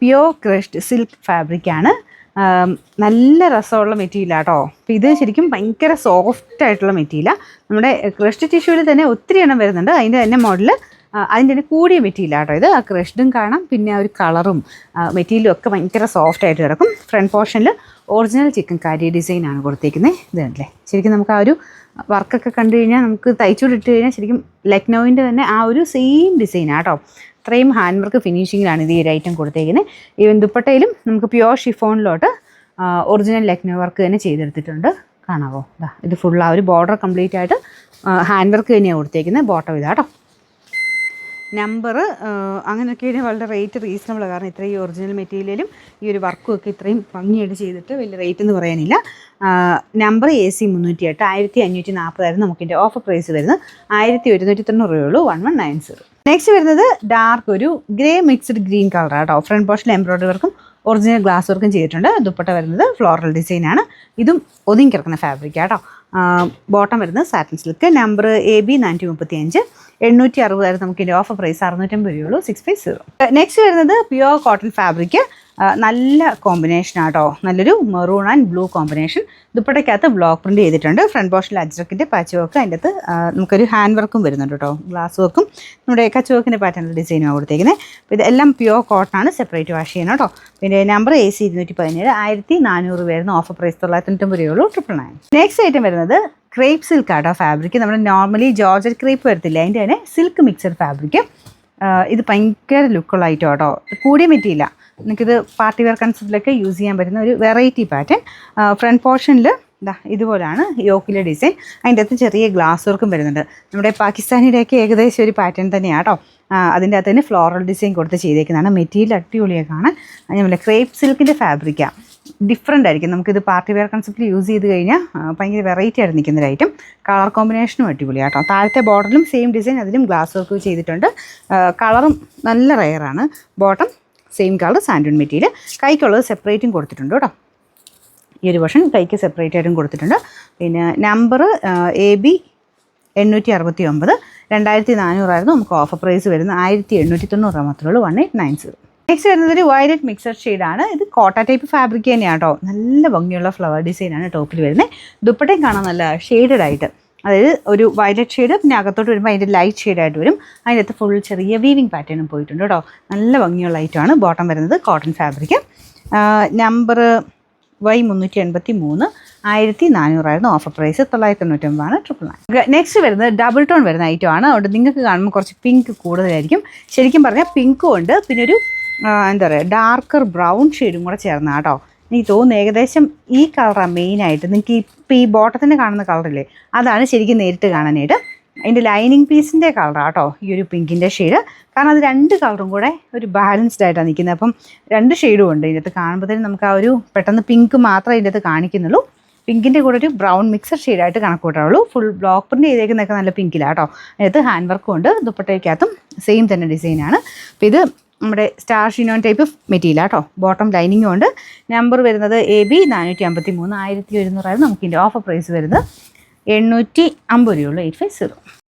Pure crushed silk ഫാബ്രിക്കാണ്. നല്ല രസമുള്ള മെറ്റീരിയലാണ് കേട്ടോ. അപ്പോൾ ഇത് ശരിക്കും ഭയങ്കര സോഫ്റ്റ് ആയിട്ടുള്ള മെറ്റീരിയലാണ്. നമ്മുടെ ക്രഷ്ഡ് ടിഷ്യൂവിൽ തന്നെ ഒത്തിരി എണ്ണം വരുന്നുണ്ട്. അതിൻ്റെ തന്നെ മോഡൽ അതിൻ്റെ തന്നെ കൂടിയ മെറ്റീരിയലാണ് കേട്ടോ ഇത്. ആ ക്രഷ്ഡും കാണാം, പിന്നെ ആ ഒരു കളറും മെറ്റീരിയലും ഒക്കെ ഭയങ്കര സോഫ്റ്റ് ആയിട്ട് കിടക്കും. ഫ്രണ്ട് പോർഷനിൽ ഒറിജിനൽ ചിക്കൻ കാരി ഡിസൈനാണ് കൊടുത്തേക്കുന്നത്. ഇതല്ലേ ശരിക്കും നമുക്ക് ആ ഒരു വർക്കൊക്കെ കണ്ടു കഴിഞ്ഞാൽ നമുക്ക് തയ്ച്ചുകൊണ്ടിട്ട് കഴിഞ്ഞാൽ ശരിക്കും ലക്നൗവിൻ്റെ തന്നെ ആ ഒരു സെയിം ഡിസൈനാണ് കേട്ടോ. അത്രയും ഹാൻഡ് വർക്ക് ഫിനിഷിങ്ങിലാണ് ഇത് ഈ ഒരു ഐറ്റം കൊടുത്തേക്കുന്നത്. ഈവൻ ദുപ്പട്ടയിലും നമുക്ക് പ്യോർ ഷിഫോണിലോട്ട് ഒറിജിനൽ ലക്നൗ വർക്ക് തന്നെ ചെയ്തെടുത്തിട്ടുണ്ട്. കാണാവോ? ഇത് ഫുൾ ആ ഒരു ബോർഡർ കംപ്ലീറ്റ് ആയിട്ട് ഹാൻഡ് വർക്ക് തന്നെയാണ് കൊടുത്തേക്കുന്നത്. ബോട്ടം ഇതാട്ടോ. നമ്പർ അങ്ങനെയൊക്കെ വളരെ റേറ്റ് റീസണബിളാണ്. കാരണം ഇത്രയും ഒറിജിനൽ മെറ്റീരിയലും ഈ ഒരു വർക്കും ഒക്കെ ഇത്രയും ഭംഗിയായിട്ട് ചെയ്തിട്ട് വലിയ റേറ്റ് എന്ന് പറയാനില്ല. നമ്പർ AC 308 1540 നമുക്കിൻ്റെ ഓഫർ പ്രൈസ് വരുന്നത് 1190 രൂപയുള്ളൂ. 1190. നെക്സ്റ്റ് വരുന്നത് ഡാർക്ക് ഒരു ഗ്രേ മിക്സ്ഡ് ഗ്രീൻ കളറാണ് കേട്ടോ. ഫ്രണ്ട് പോർഷനിൽ എംബ്രോയ്ഡറി വർക്കും ഒറിജിനൽ ഗ്ലാസ് വർക്കും ചെയ്തിട്ടുണ്ട്. ദുപ്പട്ട വരുന്നത് ഫ്ലോറൽ ഡിസൈനാണ്. ഇതും ഒതുങ്ങി കിടക്കുന്ന ഫാബ്രിക്കാണ് കേട്ടോ. ബോട്ടം വരുന്നത് സാറ്റിൻ സിൽക്ക്. നമ്പർ AB 435 860 നമുക്കിൻ്റെ ഓഫർ പ്രൈസ് 650 രൂപയുള്ളൂ. 650. നെക്സ്റ്റ് വരുന്നത് പ്യുവർ കോട്ടൺ ഫാബ്രിക്. നല്ല കോമ്പിനേഷനാണ് കേട്ടോ. നല്ലൊരു മെറൂൺ ആൻഡ് ബ്ലൂ കോമ്പിനേഷൻ. ദുപ്പട്ടയ്ക്കകത്ത് ബ്ലോക്ക് പ്രിൻറ്റ് ചെയ്തിട്ടുണ്ട്. ഫ്രണ്ട് പോർഷനിൽ അജ്രക്കിൻ്റെ പാച്ച് വർക്ക്, അതിൻ്റെ അകത്ത് നമുക്കൊരു ഹാൻഡ് വർക്കും വരുന്നുണ്ട് കേട്ടോ. ഗ്ലാസ് വർക്കും നമ്മുടെ കച്ച് വർക്കിൻ്റെ പാറ്റേണിൽ ഡിസൈനാണ് കൊടുത്തേക്കുന്നത്. അപ്പോൾ ഇതെല്ലാം പ്യുവർ കോട്ടൺ ആണ്. സെപ്പറേറ്റ് വാഷ് ചെയ്യണം കേട്ടോ. പിന്നെ നമ്പർ AC 217 1400 വരുന്ന ഓഫർ പ്രൈസ് 990 രൂപയുള്ളൂ. 999. നെക്സ്റ്റ് ഐറ്റം വരുന്നത് ക്രേപ്പ് സിൽക്ക് ആട്ടോ ഫാബ്രിക്. നമ്മുടെ നോർമലി ജോർജറ്റ് ക്രേപ്പ് വരത്തില്ല, അതിൻ്റെ തന്നെ സിൽക്ക് മിക്സഡ് ഫാബ്രിക്. ഇത് ഭയങ്കര ലുക്കുള്ള ഐറ്റം കേട്ടോ. കൂടിയ മെറ്റീരിയലാണ്. നിങ്ങൾക്കിത് പാർട്ടി വെയർ കൺസെപ്റ്റിലൊക്കെ യൂസ് ചെയ്യാൻ പറ്റുന്ന ഒരു വെറൈറ്റി പാറ്റേൺ. ഫ്രണ്ട് പോർഷനിൽ ഇതുപോലാണ് യോക്കിലെ ഡിസൈൻ. അതിൻ്റെ അകത്ത് ചെറിയ ഗ്ലാസ് വർക്കും വരുന്നുണ്ട്. നമ്മുടെ പാകിസ്ഥാനിയുടെയൊക്കെ ഏകദേശം ഒരു പാറ്റേൺ തന്നെയാണ് കേട്ടോ. അതിൻ്റെ അകത്ത് തന്നെ ഫ്ലോറൽ ഡിസൈൻ കൊടുത്ത് ചെയ്തേക്കുന്നതാണ്. മെറ്റീരിയൽ അടിപൊളിയൊക്കെ കാണാൻ. അതുപോലെ ക്രേപ്പ് സിൽക്കിൻ്റെ ഫാബ്രിക്കാണ്. ഡിഫറെൻ്റ് ആയിരിക്കും. നമുക്കിത് പാർട്ടി വെയർ കൺസെപ്റ്റിൽ യൂസ് ചെയ്ത് കഴിഞ്ഞാൽ ഭയങ്കര വെറൈറ്റി ആയിട്ട് നിൽക്കുന്ന ഒരു ഐറ്റം. കളർ കോമ്പിനേഷനും അടിപൊളിയാണ് കേട്ടോ. താഴത്തെ ബോർഡറിലും സെയിം ഡിസൈൻ, അതിലും ഗ്ലാസ് വർക്ക് ചെയ്തിട്ടുണ്ട്. കളറും നല്ല റെയറാണ്. ബോട്ടം സെയിം കളർ സാൻഡൂൺ മെറ്റീരിയൽ. കൈക്കുള്ളത് സെപ്പറേറ്റും കൊടുത്തിട്ടുണ്ട് കേട്ടോ. ഈ ഒരു വർഷം കൈക്ക് സെപ്പറേറ്റ് ആയിട്ടും കൊടുത്തിട്ടുണ്ട്. പിന്നെ നമ്പർ AB 869 2400 നമുക്ക് ഓഫർ പ്രൈസ് വരുന്നത് 1890 മാത്രമേ ഉള്ളൂ. 1890. നെക്സ്റ്റ് വരുന്നത് ഒരു വയലറ്റ് മിക്സഡ് ഷെയ്ഡാണ്. ഇത് കോട്ട ടൈപ്പ് ഫാബ്രിക് തന്നെയാണ് കേട്ടോ. നല്ല ഭംഗിയുള്ള ഫ്ലവർ ഡിസൈനാണ് ടോപ്പിൽ വരുന്നത്. ദുപ്പട്ടയും കാണാൻ നല്ല ഷെയ്ഡഡ് ആയിട്ട്, അതായത് ഒരു വയലറ്റ് ഷെയ്ഡ്, പിന്നെ അകത്തോട്ട് വരുമ്പോൾ അതിൻ്റെ ലൈറ്റ് ഷെയ്ഡായിട്ട് വരും. അതിൻ്റെ അകത്ത് ഫുൾ ചെറിയ വീവിങ് പാറ്റേണും പോയിട്ടുണ്ട് കേട്ടോ. നല്ല ഭംഗിയുള്ള ഐറ്റമാണ്. ബോട്ടം വരുന്നത് cotton fabric. Number Y 383 1400 offer price 999 999. Next വരുന്നത് ഡബിൾ ടോൺ വരുന്ന ഐറ്റമാണ്. അതുകൊണ്ട് നിങ്ങൾക്ക് കാണുമ്പോൾ കുറച്ച് പിങ്ക് കൂടുതലായിരിക്കും. ശരിക്കും പറഞ്ഞാൽ പിങ്കും ഉണ്ട്, പിന്നെ ഒരു എന്താ പറയുക ഡാർക്കർ ബ്രൗൺ ഷെയ്ഡും കൂടെ ചേർന്ന കേട്ടോ. എനിക്ക് തോന്നുന്നു ഏകദേശം ഈ കളറാണ് മെയിനായിട്ട്. നിങ്ങൾക്ക് ഇപ്പോൾ ഈ ബോട്ടത്തിന് കാണുന്ന കളറില്ലേ, അതാണ് ശരിക്കും നേരിട്ട് കാണാനായിട്ട്. അതിൻ്റെ ലൈനിങ് പീസിൻ്റെ കളറാണ് കേട്ടോ ഈ ഒരു പിങ്കിൻ്റെ ഷെയ്ഡ്. കാരണം അത് രണ്ട് കളറും കൂടെ ഒരു ബാലൻസ്ഡ് ആയിട്ടാണ് നിൽക്കുന്നത്. അപ്പം രണ്ട് ഷെയ്ഡും ഉണ്ട് ഇതിൻ്റെ അകത്ത്. കാണുമ്പോഴത്തേനും നമുക്ക് ആ ഒരു പെട്ടെന്ന് പിങ്ക് മാത്രമേ ഇതിൻ്റെ അകത്ത് കാണിക്കുന്നുള്ളൂ. പിങ്കിൻ്റെ കൂടെ ഒരു ബ്രൗൺ മിക്സഡ് ഷെയ്ഡായിട്ട് കണക്ക് കൂട്ടാറുള്ളൂ. ഫുൾ ബ്ലോക്ക് പ്രിൻറ്റ് ചെയ്തേക്കുന്നതൊക്കെ നല്ല പിങ്കിലാണ് കേട്ടോ. അതിനകത്ത് ഹാൻഡ് വർക്കും ഉണ്ട്. ദുപ്പട്ടയ്ക്കകത്തും സെയിം തന്നെ ഡിസൈനാണ്. അപ്പോൾ ഇത് നമ്മുടെ സ്റ്റാർ ഷിനോൺ ടൈപ്പ് മെറ്റീരിയലാണ് കേട്ടോ. ബോട്ടം ലൈനിങ്ങും ഉണ്ട്. നമ്പർ വരുന്നത് AB 453 1100 നമുക്കിൻ്റെ ഓഫർ പ്രൈസ് വരുന്നത് 850 രൂപയുള്ളൂ. 850.